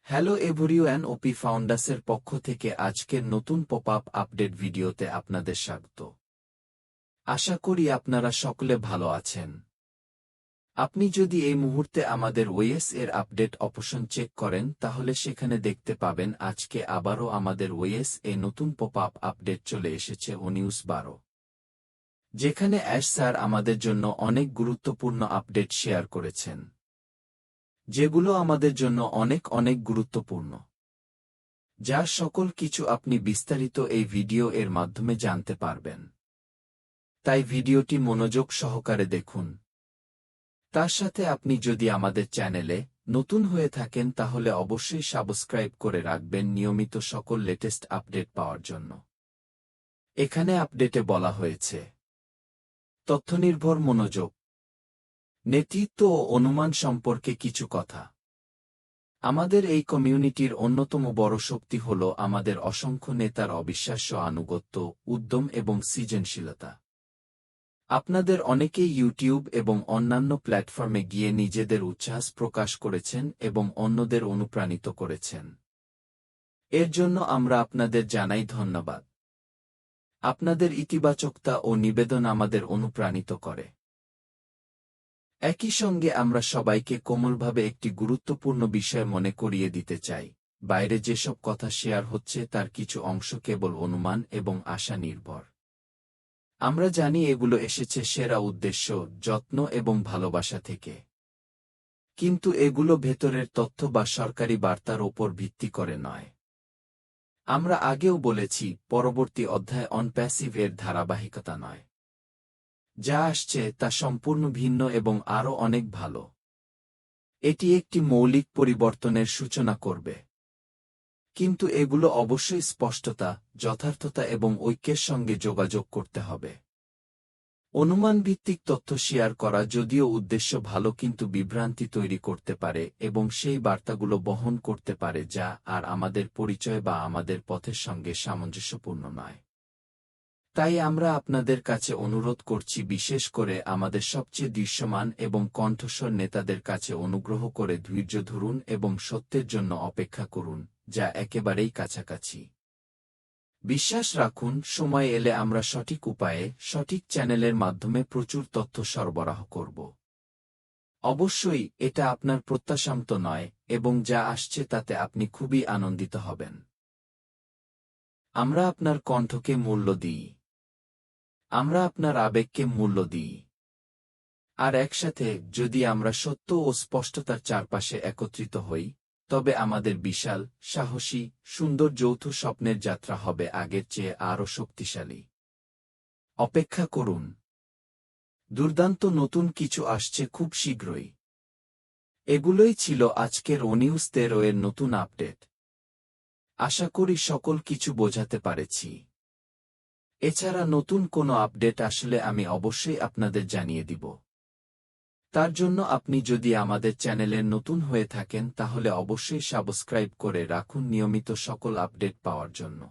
Hello everyone, ওপি ফাউন্ডাসের পক্ষ থেকে আজকের নতুন পপ আপ আপডেট ভিডিওতে আপনাদের স্বাগত। আশা করি আপনারা সকলে ভালো আছেন। আপনি যদি এই মুহূর্তে আমাদের ওএস এর আপডেট অপশন চেক করেন তাহলে সেখানে দেখতে পাবেন আজকে আবারও আমাদের ওএস এ নতুন পপ আপ আপডেট চলে এসেছে নিউজ 12, যেখানে অ্যাশ স্যার আমাদের জন্য অনেক গুরুত্বপূর্ণ আপডেট শেয়ার করেছেন, যেগুলো আমাদের জন্য অনেক গুরুত্বপূর্ণ, যার সকল কিছু আপনি বিস্তারিত এই ভিডিও এর মাধ্যমে জানতে পারবেন। তাই ভিডিওটি মনোযোগ সহকারে দেখুন। তার সাথে আপনি যদি আমাদের চ্যানেলে নতুন হয়ে থাকেন তাহলে অবশ্যই সাবস্ক্রাইব করে রাখবেন নিয়মিত সকল লেটেস্ট আপডেট পাওয়ার জন্য। এখানে আপডেটে বলা হয়েছে তথ্যনির্ভর মনোযোগ, নেতৃত্ব ও অনুমান সম্পর্কে কিছু কথা। আমাদের এই কমিউনিটির অন্যতম বড় শক্তি হল আমাদের অসংখ্য নেতার অবিশ্বাস্য আনুগত্য, উদ্যম এবং সৃজনশীলতা। আপনাদের অনেকেই ইউটিউব এবং অন্যান্য প্ল্যাটফর্মে গিয়ে নিজেদের উচ্ছ্বাস প্রকাশ করেছেন এবং অন্যদের অনুপ্রাণিত করেছেন। এর জন্য আমরা আপনাদের জানাই ধন্যবাদ। আপনাদের ইতিবাচকতা ও নিবেদন আমাদের অনুপ্রাণিত করে। একই সঙ্গে আমরা সবাইকে কোমলভাবে একটি গুরুত্বপূর্ণ বিষয় মনে করিয়ে দিতে চাই, বাইরে যেসব কথা শেয়ার হচ্ছে তার কিছু অংশ কেবল অনুমান এবং আশা নির্ভর। আমরা জানি এগুলো এসেছে সেরা উদ্দেশ্য, যত্ন এবং ভালোবাসা থেকে, কিন্তু এগুলো ভেতরের তথ্য বা সরকারি বার্তার ওপর ভিত্তি করে নয়। আমরা আগেও বলেছি, পরবর্তী অধ্যায় অন প্যাসিভ এর ধারাবাহিকতা নয়। যা আসছে তা সম্পূর্ণ ভিন্ন এবং আরও অনেক ভালো। এটি একটি মৌলিক পরিবর্তনের সূচনা করবে, কিন্তু এগুলো অবশ্যই স্পষ্টতা, যথার্থতা এবং ঐক্যের সঙ্গে যোগাযোগ করতে হবে। অনুমানভিত্তিক তথ্য শেয়ার করা যদিও উদ্দেশ্য ভালো কিন্তু বিভ্রান্তি তৈরি করতে পারে এবং সেই বার্তাগুলো বহন করতে পারে যা আর আমাদের পরিচয় বা আমাদের পথের সঙ্গে সামঞ্জস্যপূর্ণ নয়। তাই আমরা আপনাদের কাছে অনুরোধ করছি, বিশেষ করে আমাদের সবচেয়ে দৃশ্যমান এবং কণ্ঠস্বর নেতাদের কাছে অনুগ্রহ করে ধৈর্য ধরুন এবং সত্যের জন্য অপেক্ষা করুন, যা একেবারেই কাছাকাছি। বিশ্বাস রাখুন, সময় এলে আমরা সঠিক উপায়ে, সঠিক চ্যানেলের মাধ্যমে প্রচুর তথ্য সরবরাহ করব। অবশ্যই এটা আপনার প্রত্যাশামতো নয় এবং যা আসছে তাতে আপনি খুবই আনন্দিত হবেন। আমরা আপনার কণ্ঠকে মূল্য দিই। আমরা আপনার আবেগকে মূল্য দিই। আর একসাথে যদি আমরা সত্য ও স্পষ্টতার চারপাশে একত্রিত হই, তবে আমাদের বিশাল, সাহসী, সুন্দর যৌথ স্বপ্নের যাত্রা হবে আগের চেয়ে আরও শক্তিশালী। অপেক্ষা করুন। দুর্দান্ত নতুন কিছু আসছে খুব শীঘ্রই। এগুলোই ছিল আজকের নিউজ 13 এর নতুন আপডেট। আশা করি সকল কিছু বোঝাতে পারেছি। এছাড়া নতুন কোনো আপডেট আসলে আমি অবশ্যই আপনাদের জানিয়ে দিব। তার জন্য আপনি যদি আমাদের চ্যানেলের নতুন হয়ে থাকেন তাহলে অবশ্যই সাবস্ক্রাইব করে রাখুন নিয়মিত সকল আপডেট পাওয়ার জন্য।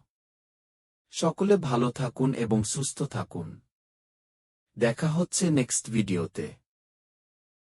সকলে ভালো থাকুন এবং সুস্থ থাকুন। দেখা হচ্ছে নেক্সট ভিডিওতে।